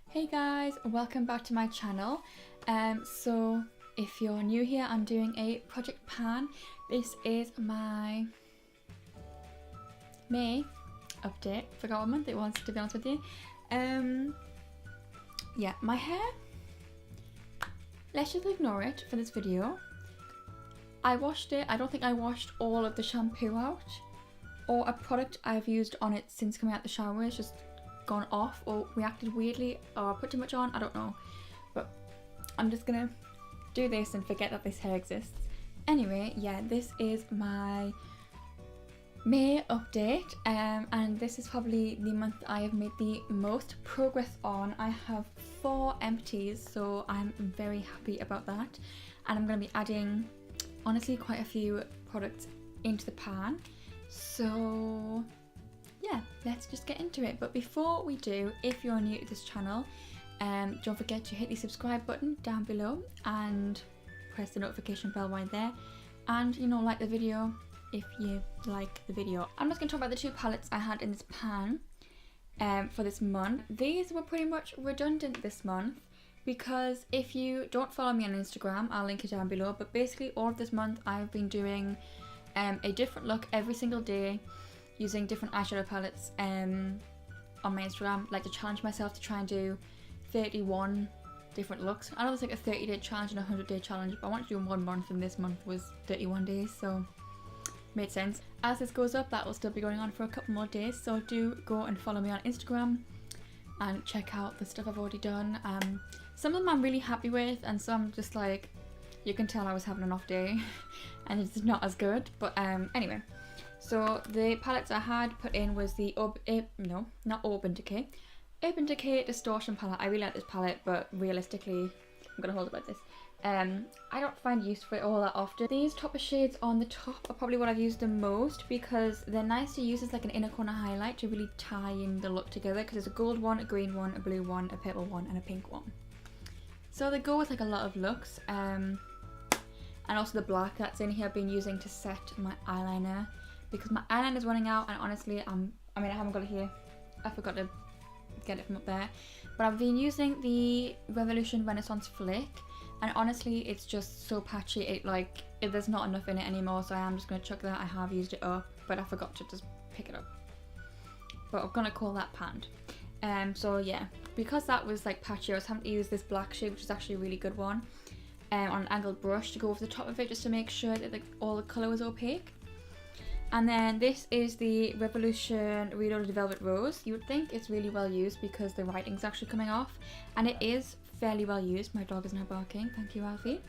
Hey guys, welcome back to my channel. So if you're new here, I'm doing a project pan. This is my May update. Forgot what month it was, to be honest with you. Yeah, my hair, let's just ignore it for this video. I washed it. I don't think I washed all of the shampoo out, or a product I've used on it since coming out the shower is just gone off or reacted weirdly, or put too much on, I don't know. But I'm just gonna do this and forget that this hair exists. Anyway, yeah, this is my May update, and this is probably the month I have made the most progress on. I have 4 empties, so I'm very happy about that, and I'm going to be adding honestly quite a few products into the pan. So yeah, let's just get into it. But before we do, if you're new to this channel, don't forget to hit the subscribe button down below and press the notification bell right there, and like the video if you like the video. I'm just going to talk about the 2 palettes I had in this pan for this month. These were pretty much redundant this month because if you don't follow me on Instagram, I'll link it down below, but basically all of this month I've been doing a different look every single day using different eyeshadow palettes on my Instagram, like to challenge myself to try and do 31 different looks. I know there's like a 30-day challenge and a 100-day challenge, but I want to do 1 month, and this month was 31 days, so made sense. As this goes up, that will still be going on for a couple more days, so do go and follow me on Instagram and check out the stuff I've already done. Some of them I'm really happy with, and some just like, you can tell I was having an off day and it's not as good. But anyway, so the palettes I had put in was the Urban Decay Distortion palette. I really like this palette, but realistically, I'm gonna hold it like this. I don't find use for it all that often. These topper shades on the top are probably what I've used the most because they're nice to use as like an inner corner highlight to really tie in the look together, because there's a gold one, a green one, a blue one, a purple one, and a pink one. So they go with like a lot of looks. And also the black that's in here I've been using to set my eyeliner because my eyeliner is running out, and honestly I haven't got it here. I forgot to get it from up there. But I've been using the Revolution Renaissance Flick, and honestly it's just so patchy, there's not enough in it anymore, so I am just going to chuck that. I have used it up, but I forgot to just pick it up. But I'm going to call that panned. So yeah, because that was like patchy, I was having to use this black shade, which is actually a really good one, on an angled brush to go over the top of it just to make sure that all the colour was opaque. And then this is the Revolution Reloaded Velvet Rose. You would think it's really well used because the writing's actually coming off, and it is fairly well used. My dog is now barking, thank you Alfie.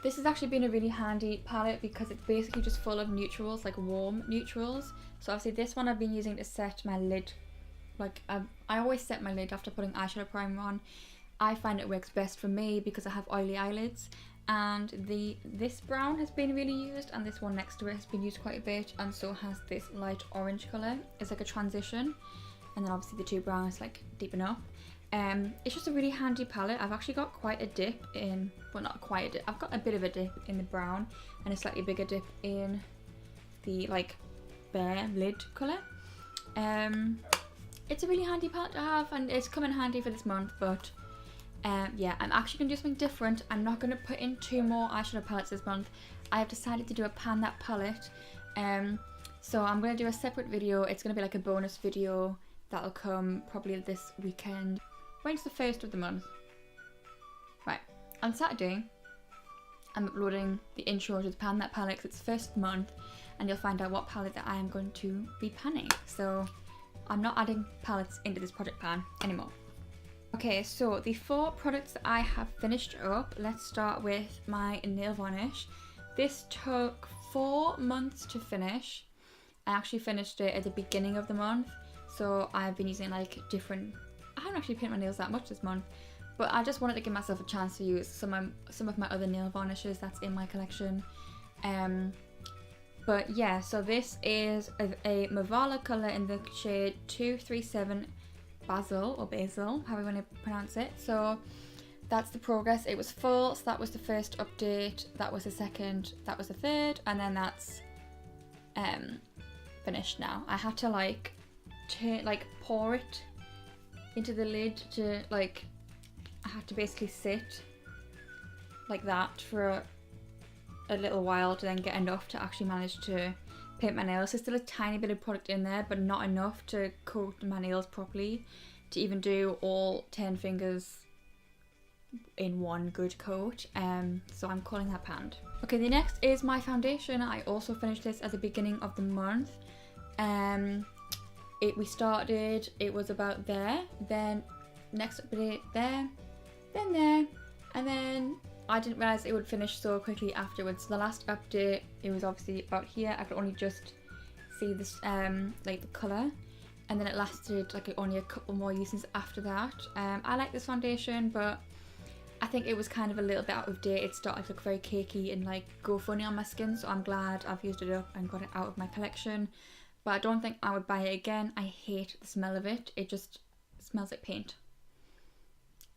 This has actually been a really handy palette because it's basically just full of neutrals, like warm neutrals. So obviously this one I've been using to set my lid. I always set my lid after putting eyeshadow primer on. I find it works best for me because I have oily eyelids. And this brown has been really used, and this one next to it has been used quite a bit, and so has this light orange colour. It's like a transition, and then obviously the 2 browns like deepen up. It's just a really handy palette. I've actually got quite a dip in, well, not quite a dip, I've got a bit of a dip in the brown and a slightly bigger dip in the like bare lid colour. It's a really handy palette to have, and it's come in handy for this month. But yeah, I'm actually going to do something different. I'm not going to put in 2 more eyeshadow palettes this month. I have decided to do a pan that palette. So I'm going to do a separate video. It's going to be like a bonus video that'll come probably this weekend. When's the 1st of the month? Right, on Saturday I'm uploading the intro to the pan that palette because it's 1st of the month, and you'll find out what palette that I am going to be panning. So I'm not adding palettes into this project pan anymore. Okay, so the 4 products that I have finished up, let's start with my nail varnish. This took 4 months to finish. I actually finished it at the beginning of the month, so I've been using like different, I haven't actually painted my nails that much this month, but I just wanted to give myself a chance to use some of my other nail varnishes that's in my collection. But yeah, so this is a Mavala colour in the shade 237 Basil, or Basil, however you want to pronounce it. So that's the progress. It was full, so that was the first update, that was the second, that was the third, and then that's finished now. I had to pour it into the lid to had to basically sit like that for a little while to then get enough to actually manage to paint my nails. There's still a tiny bit of product in there, but not enough to coat my nails properly to even do all 10 fingers in one good coat. So I'm calling that panned. Okay, the next is my foundation. I also finished this at the beginning of the month. We started, it was about there, then next update there, then there, and then I didn't realise it would finish so quickly afterwards. So the last update, it was obviously about here. I could only just see this, like the colour, and then it lasted like only a couple more uses after that. I like this foundation, but I think it was kind of a little bit out of date. It started to look very cakey and like go funny on my skin, so I'm glad I've used it up and got it out of my collection. But I don't think I would buy it again. I hate the smell of it. It just smells like paint.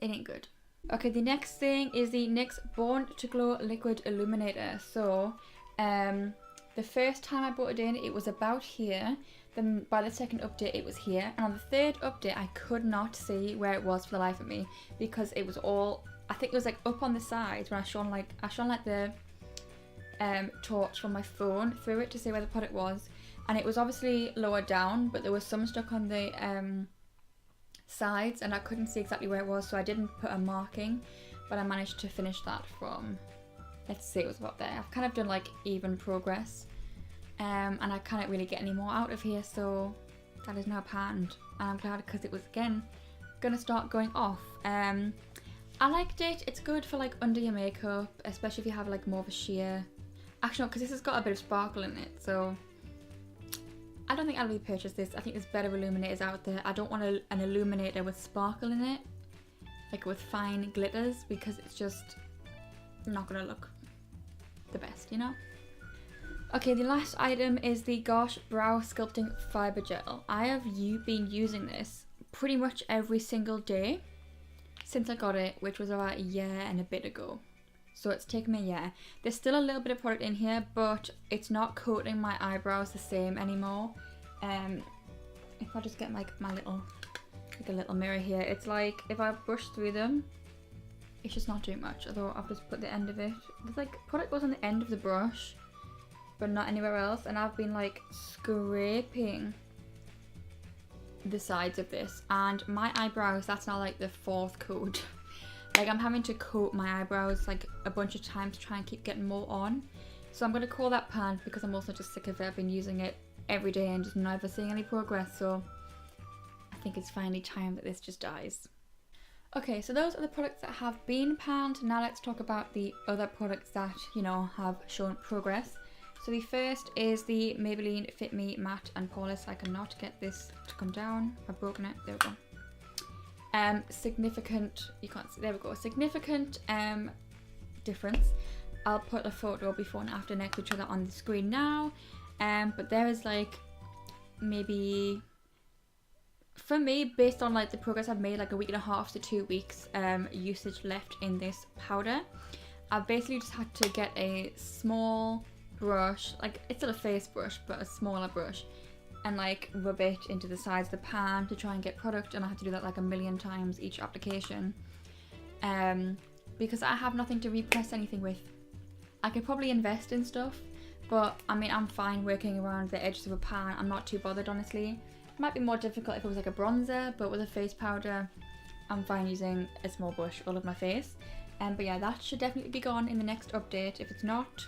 It ain't good. Okay, the next thing is the NYX Born to Glow Liquid Illuminator. So, the first time I brought it in, it was about here. Then by the second update, it was here. And on the third update, I could not see where it was for the life of me, because it was all, I think it was like up on the sides when I shone like the torch from my phone through it to see where the product was. And it was obviously lower down, but there was some stuck on the sides and I couldn't see exactly where it was, so I didn't put a marking, but I managed to finish that from, let's see, it was about there. I've kind of done like even progress, and I can't really get any more out of here, so that is now panned, and I'm glad because it was again gonna start going off. I liked it. It's good for like under your makeup, especially if you have like more of a sheer, actually no, because this has got a bit of sparkle in it, so I don't think I'll repurchase this. I think there's better illuminators out there. I don't want an illuminator with sparkle in it, like with fine glitters, because it's just not gonna look the best, you know? Okay, the last item is the Gosh Brow Sculpting Fiber Gel. I have been using this pretty much every single day since I got it, which was about a year and a bit ago. So it's taken me a year. There's still a little bit of product in here, but it's not coating my eyebrows the same anymore. If I just get like my little, like a little mirror here, it's like if I brush through them, it's just not doing much. Although I've just put the end of it. There's like product goes on the end of the brush, but not anywhere else. And I've been like scraping the sides of this, and my eyebrows, that's now like the fourth coat. Like I'm having to coat my eyebrows like a bunch of times to try and keep getting more on. So I'm going to call that panned because I'm also just sick of it. I've been using it every day and just never seeing any progress. So I think it's finally time that this just dies. Okay, so those are the products that have been panned. Now let's talk about the other products that, you know, have shown progress. So the first is the Maybelline Fit Me Matte and Poreless. I cannot get this to come down. I've broken it. There we go. Significant, you can't see, there we go, significant difference. I'll put a photo before and after next to each other on the screen now, but there is like maybe, for me, based on like the progress I've made, like a week and a half to 2 weeks usage left in this powder. I've basically just had to get a small brush, like it's still a face brush but a smaller brush, and like rub it into the sides of the pan to try and get product, and I had to do that like a million times each application, because I have nothing to repress anything with. I could probably invest in stuff, but I mean I'm fine working around the edges of a pan. I'm not too bothered, honestly. It might be more difficult if it was like a bronzer, but with a face powder I'm fine using a small brush all over my face. But yeah, that should definitely be gone in the next update. If it's not,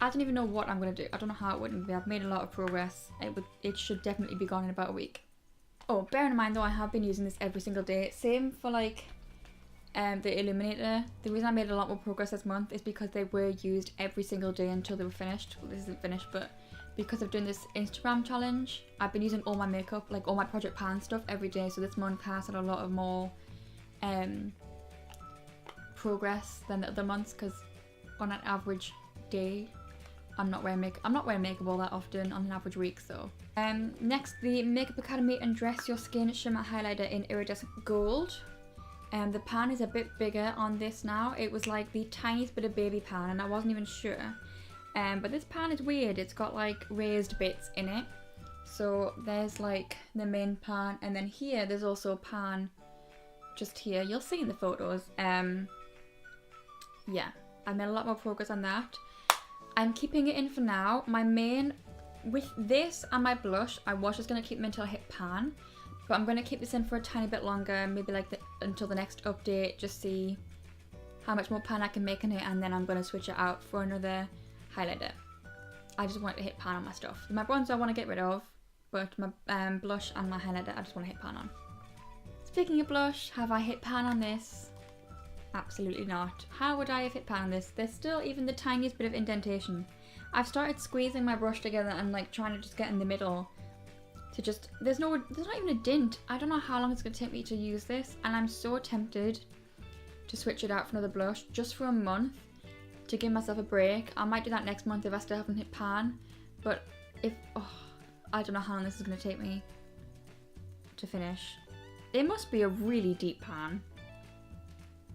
I don't even know what I'm going to do. I don't know how it wouldn't be. I've made a lot of progress. It should definitely be gone in about a week. Oh, bear in mind though, I have been using this every single day. Same for like the illuminator. The reason I made a lot more progress this month is because they were used every single day until they were finished. Well, this isn't finished, but because of doing this Instagram challenge, I've been using all my makeup, like all my Project Pan stuff every day. So this month has had a lot of more progress than the other months, because on an average day, I'm not wearing makeup all that often on an average week. So next, the Makeup Academy Undress Your Skin Shimmer Highlighter in Iridescent Gold. The pan is a bit bigger on this now. It was like the tiniest bit of baby pan and I wasn't even sure. But this pan is weird. It's got like raised bits in it. So there's like the main pan, and then here there's also a pan just here. You'll see in the photos. Yeah, I made a lot more progress on that. I'm keeping it in for now. My main, with this and my blush, I was just going to keep them until I hit pan. But I'm going to keep this in for a tiny bit longer, maybe like until the next update, just see how much more pan I can make in it, and then I'm going to switch it out for another highlighter. I just want to hit pan on my stuff. My bronzer I want to get rid of, but my blush and my highlighter I just want to hit pan on. Speaking of blush, have I hit pan on this? Absolutely not. How would I have hit pan on this? There's still even the tiniest bit of indentation. I've started squeezing my brush together and like trying to just get in the middle to just, there's not even a dent. I don't know how long it's going to take me to use this, and I'm so tempted to switch it out for another blush just for a month to give myself a break. I might do that next month if I still haven't hit pan, but if, I don't know how long this is going to take me to finish. It must be a really deep pan,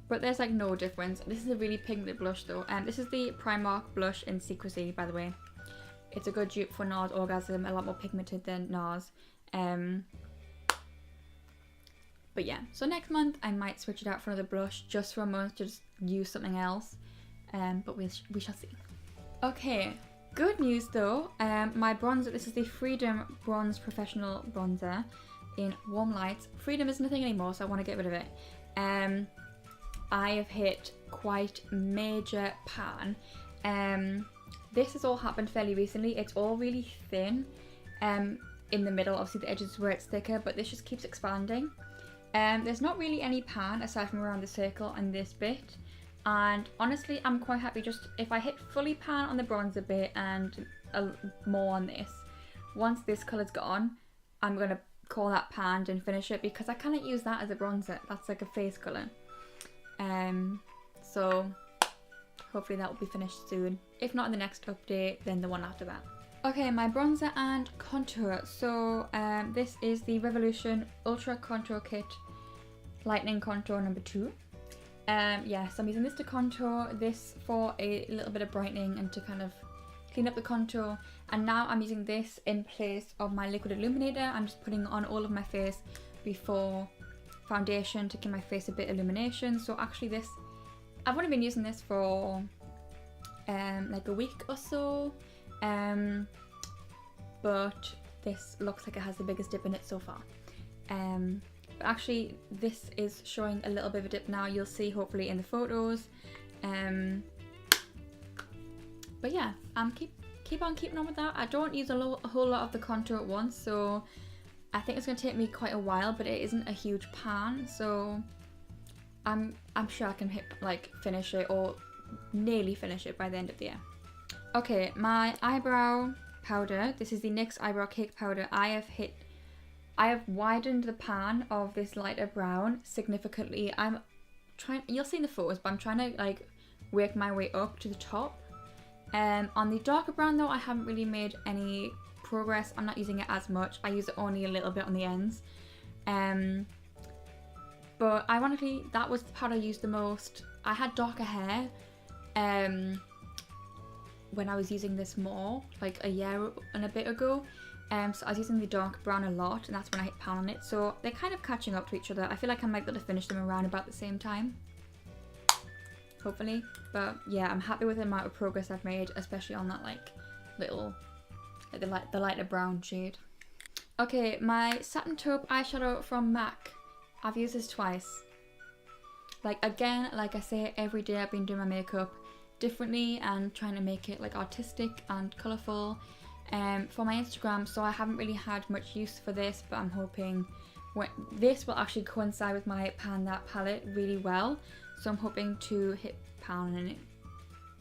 but there's like no difference. This is a really pigmented blush though, and this is the Primark blush in Secrecy, by the way. It's a good dupe for NARS Orgasm, a lot more pigmented than NARS. But yeah, so next month I might switch it out for another blush just for a month to just use something else. But we shall see. Okay, good news though. My bronzer, this is the Freedom Bronze Professional Bronzer in Warm Lights. Freedom isn't a thing anymore, so I want to get rid of it. I have hit quite major pan. This has all happened fairly recently. It's all really thin in the middle, obviously the edges where it's thicker, but this just keeps expanding. There's not really any pan aside from around the circle and this bit, and honestly I'm quite happy just if I hit fully pan on the bronzer bit and more on this. Once this colour's gone, I'm going to call that panned and finish it, because I cannot use that as a bronzer. That's like a face colour. So hopefully that will be finished soon. If not in the next update, then the one after that. Okay, my bronzer and contour. So this is the Revolution Ultra Contour Kit Lightening Contour number 2. Yes, I'm using this to contour, this for a little bit of brightening and to kind of clean up the contour. And now I'm using this in place of my liquid illuminator. I'm just putting it on all of my face before foundation to give my face a bit of illumination. So actually this, I've only been using this for like a week or so. But this looks like it has the biggest dip in it so far. But actually this is showing a little bit of a dip now. You'll see hopefully in the photos. But yeah, keep on keeping on with that. I don't use a whole lot of the contour at once, so I think it's going to take me quite a while, but it isn't a huge pan, so I'm sure I can finish it or nearly finish it by the end of the year. Okay, my eyebrow powder. This is the NYX Eyebrow Cake Powder. I have widened the pan of this lighter brown significantly. You'll see in the photos, but I'm trying to work my way up to the top. On the darker brown though, I haven't really made any progress. I'm not using it as much. I use it only a little bit on the ends. But ironically, that was the powder I used the most. I had darker hair when I was using this more, like a year and a bit ago. So I was using the dark brown a lot, and that's when I hit pan on it. So they're kind of catching up to each other. I feel like I might be able to finish them around about the same time, hopefully. But yeah, I'm happy with the amount of progress I've made, especially on that the lighter brown shade. Okay, my Satin Taupe eyeshadow from MAC. I've used this twice. Like I say, every day I've been doing my makeup differently and trying to make it artistic and colourful for my Instagram, so I haven't really had much use for this, but I'm hoping this will actually coincide with my Pan That palette really well, so I'm hoping to hit pan in it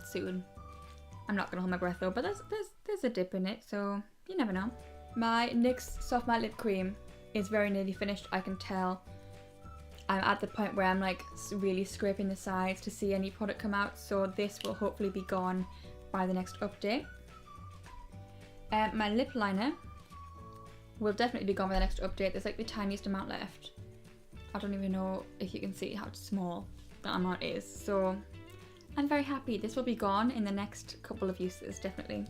soon. I'm not gonna hold my breath though, but there's a dip in it, so you never know. My NYX Soft Matte Lip Cream is very nearly finished. I can tell I'm at the point where I'm really scraping the sides to see any product come out, so this will hopefully be gone by the next update. My lip liner will definitely be gone by the next update. There's the tiniest amount left. I don't even know if you can see how small that amount is, so I'm very happy. This will be gone in the next couple of uses, definitely.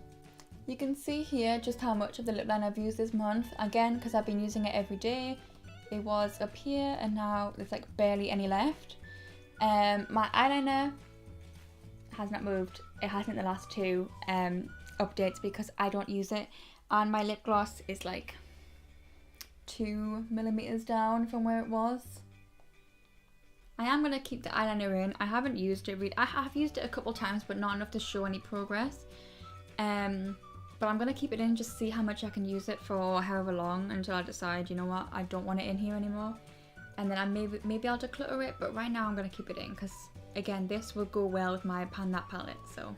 You can see here just how much of the lip liner I've used this month, again because I've been using it every day. It was up here and now there's like barely any left. My eyeliner has not moved. It hasn't the last two updates because I don't use it. And my lip gloss is like 2mm down from where it was. I am going to keep the eyeliner in. I haven't used it really. I have used it a couple times, but not enough to show any progress. But I'm going to keep it in, just see how much I can use it for however long until I decide, you know what, I don't want it in here anymore. And then maybe I'll declutter it, but right now I'm going to keep it in because, again, this will go well with my Pan That palette. So,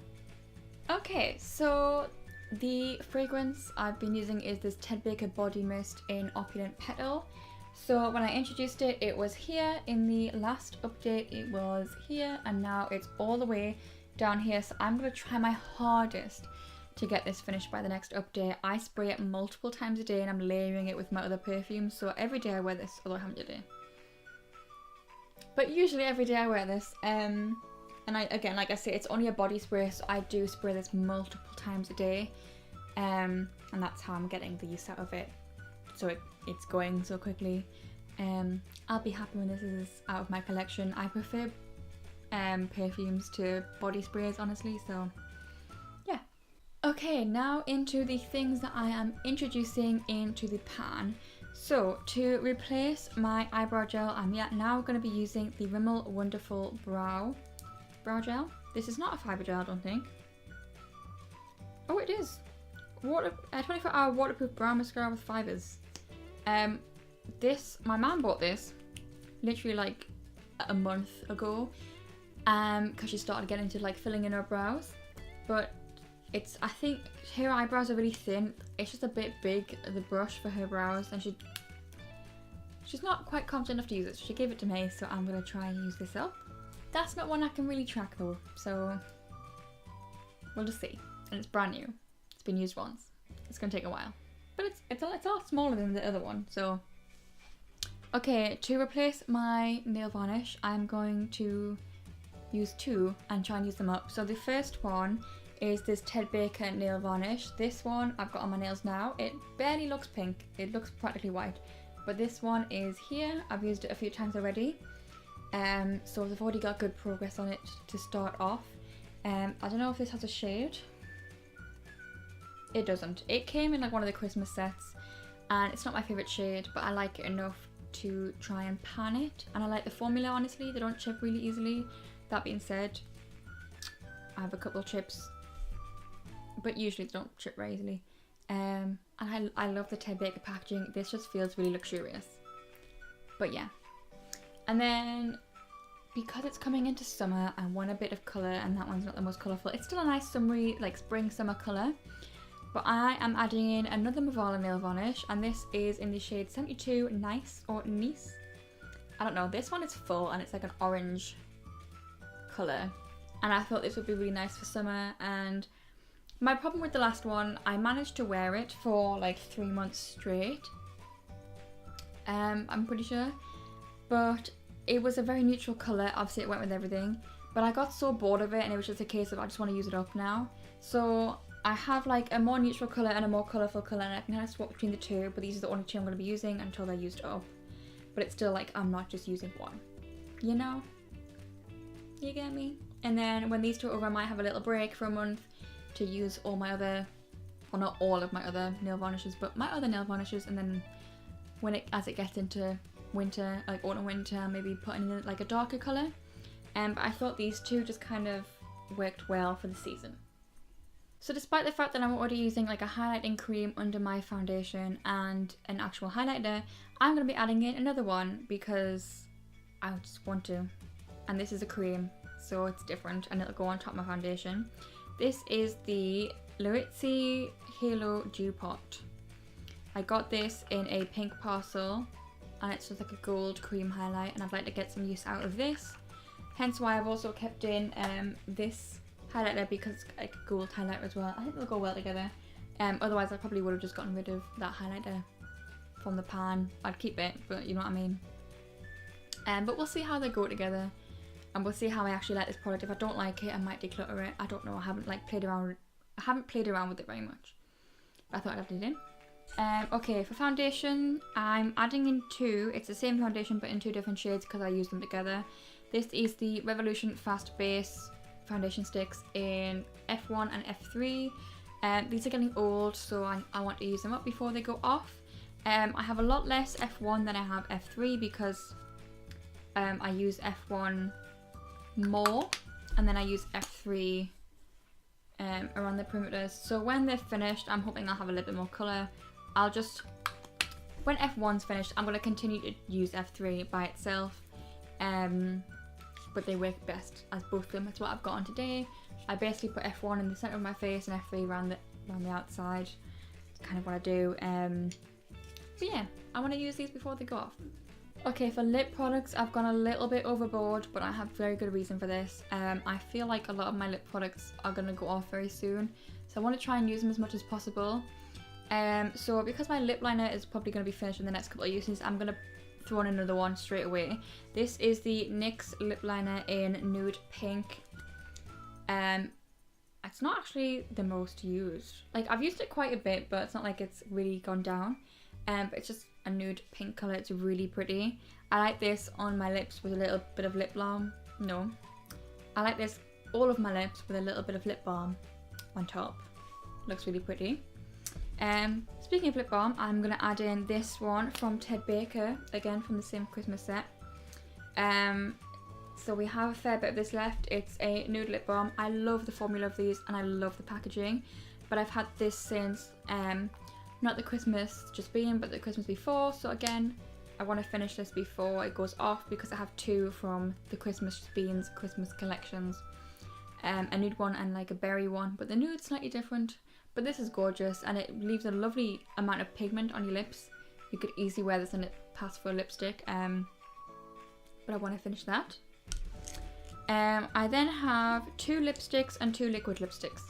okay, so the fragrance I've been using is this Ted Baker Body Mist in Opulent Petal. So when I introduced it, it was here. In the last update, it was here, and now it's all the way down here. So I'm going to try my hardest to get this finished by the next update. I spray it multiple times a day and I'm layering it with my other perfumes. So every day I wear this, although I haven't today. But usually every day I wear this. And again, like I say, it's only a body spray, so I do spray this multiple times a day. And that's how I'm getting the use out of it. So it's going so quickly. I'll be happy when this is out of my collection. I prefer perfumes to body sprays, honestly, so yeah. Okay, now into the things that I am introducing into the pan. So to replace my eyebrow gel, I'm now going to be using the Rimmel Wonderful Brow Gel. This is not a fibre gel, I don't think. Oh, it is. 24-hour waterproof brow mascara with fibres. My mum bought this literally like a month ago because she started getting into like filling in her brows, but I think her eyebrows are really thin. It's just a bit big, the brush for her brows, and she's not quite confident enough to use it, so she gave it to me, so I'm going to try and use this up. That's not one I can really track though, so we'll just see. And it's brand new. It's been used once. It's going to take a while. But it's a lot smaller than the other one, so. Okay, to replace my nail varnish, I'm going to use two and try and use them up. So the first one is this Ted Baker nail varnish. This one I've got on my nails now. It barely looks pink. It looks practically white. But this one is here. I've used it a few times already. So I've already got good progress on it to start off. I don't know if this has a shade. It doesn't. It came in like one of the Christmas sets, and it's not my favourite shade, but I like it enough to try and pan it. And I like the formula, honestly. They don't chip really easily. That being said, I have a couple of chips, but usually they don't chip very easily. And I love the Ted Baker packaging. This just feels really luxurious. But yeah. And then, because it's coming into summer, I want a bit of colour, and that one's not the most colourful. It's still a nice summery, like spring summer colour. But I am adding in another Mavala nail varnish, and this is in the shade 72 Nice or Nice. I don't know, this one is full and it's like an orange colour. And I thought this would be really nice for summer, and my problem with the last one, I managed to wear it for like 3 months straight. I'm pretty sure. But it was a very neutral colour, obviously it went with everything. But I got so bored of it, and it was just a case of I just want to use it up now. So I have like a more neutral colour and a more colourful colour, and I can kind of swap between the two, but these are the only two I'm going to be using until they're used up. But it's still like, I'm not just using one. You know? You get me? And then when these two are over, I might have a little break for a month to use all my other, well, not all of my other nail varnishes, but my other nail varnishes, and then as it gets into winter, like autumn winter, maybe put in like a darker colour. But I thought these two just kind of worked well for the season. So despite the fact that I'm already using like a highlighting cream under my foundation and an actual highlighter, I'm going to be adding in another one because I just want to. And this is a cream, so it's different, and it'll go on top of my foundation. This is the Larizzi Halo Dew Pot. I got this in a pink parcel, and it's just like a gold cream highlight, and I'd like to get some use out of this. Hence why I've also kept in this highlighter, because it's like a gold highlighter as well. I think they'll go well together. Otherwise I probably would have just gotten rid of that highlighter from the pan. I'd keep it, but you know what I mean. But we'll see how they go together, and we'll see how I actually like this product. If I don't like it, I might declutter it. I don't know. I haven't played around with it very much. But I thought I'd add it in. Okay, for foundation, I'm adding in two. It's the same foundation but in two different shades because I use them together. This is the Revolution Fast Base foundation sticks in F1 and F3. These are getting old, so I want to use them up before they go off. I have a lot less F1 than I have F3 because I use F1 more and then I use F3 around the perimeters. So when they're finished, I'm hoping I'll have a little bit more colour. When F1's finished, I'm going to continue to use F3 by itself. But they work best as both of them. That's what I've got on today. I basically put F1 in the centre of my face and F3 around the outside. That's kind of what I do. But yeah, I want to use these before they go off. Okay, for lip products, I've gone a little bit overboard, but I have very good reason for this. I feel like a lot of my lip products are going to go off very soon, so I want to try and use them as much as possible. So because my lip liner is probably going to be finished in the next couple of uses, I'm going to throw in another one straight away. This is the NYX lip liner in nude pink. It's not actually the most used. Like, I've used it quite a bit, but it's not like it's really gone down. But it's just a nude pink colour. It's really pretty. I like this on my lips with a little bit of lip balm. No. I like this all of my lips with a little bit of lip balm on top. Looks really pretty. Speaking of lip balm, I'm going to add in this one from Ted Baker, again from the same Christmas set. So we have a fair bit of this left. It's a nude lip balm. I love the formula of these and I love the packaging, but I've had this since not the Christmas just being, but the Christmas before. So again, I want to finish this before it goes off because I have two from the Christmas Beans Christmas collections. A nude one and like a berry one, but the nude's slightly different. But this is gorgeous and it leaves a lovely amount of pigment on your lips. You could easily wear this and it pass for a lipstick. But I want to finish that. I then have two lipsticks and two liquid lipsticks.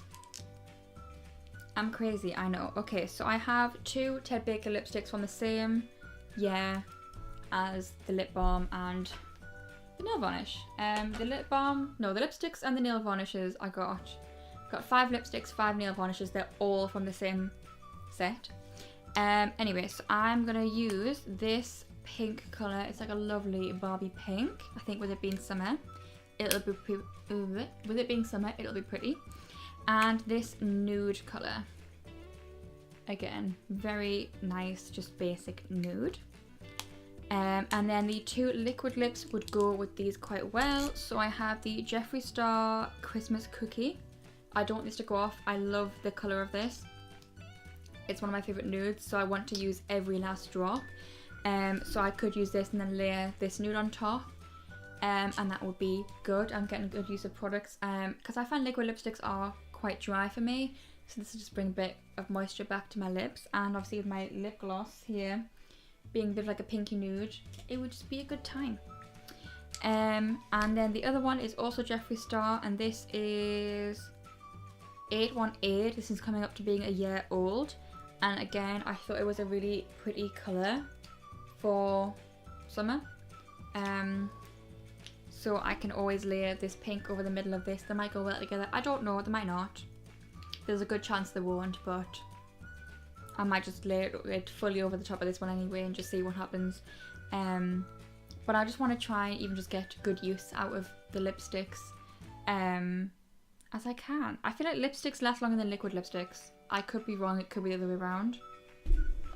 I'm crazy, I know. Okay, so I have two Ted Baker lipsticks from the same year as the lip balm and the nail varnish. The lipsticks and the nail varnishes I got 5 lipsticks, 5 nail varnishes. They're all from the same set. Anyway, so I'm gonna use this pink colour. It's like a lovely Barbie pink. I think with it being summer, it'll be pretty. And this nude colour. Again, very nice, just basic nude. And then the two liquid lips would go with these quite well. So I have the Jeffree Star Christmas Cookie. I don't want this to go off. I love the colour of this. It's one of my favourite nudes, so I want to use every last drop. So I could use this and then layer this nude on top. And that would be good. I'm getting a good use of products because I find liquid lipsticks are quite dry for me. So this will just bring a bit of moisture back to my lips. And obviously with my lip gloss here being a bit like a pinky nude, it would just be a good time. And then the other one is also Jeffree Star, and this is 818. This is coming up to being a year old, and again I thought it was a really pretty colour for summer. So I can always layer this pink over the middle of this. They might go well together. I don't know, they might not. There's a good chance they won't, but I might just layer it fully over the top of this one anyway and just see what happens. But I just want to try and even just get good use out of the lipsticks as I can. I feel like lipsticks last longer than liquid lipsticks. I could be wrong, it could be the other way around.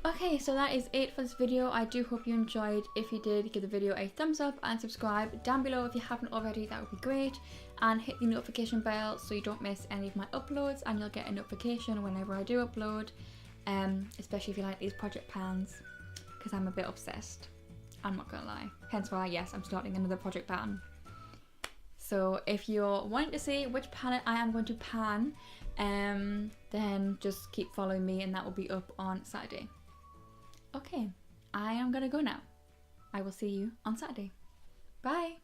Okay, so that is it for this video. I do hope you enjoyed. If you did, give the video a thumbs up and subscribe down below if you haven't already. That would be great. And hit the notification bell so you don't miss any of my uploads, and you'll get a notification whenever I do upload. Especially if you like these project pans, because I'm a bit obsessed. I'm not gonna lie. Hence why, yes, I'm starting another project pan. So if you're wanting to see which palette I am going to pan, then just keep following me and that will be up on Saturday. Okay, I am gonna go now. I will see you on Saturday. Bye!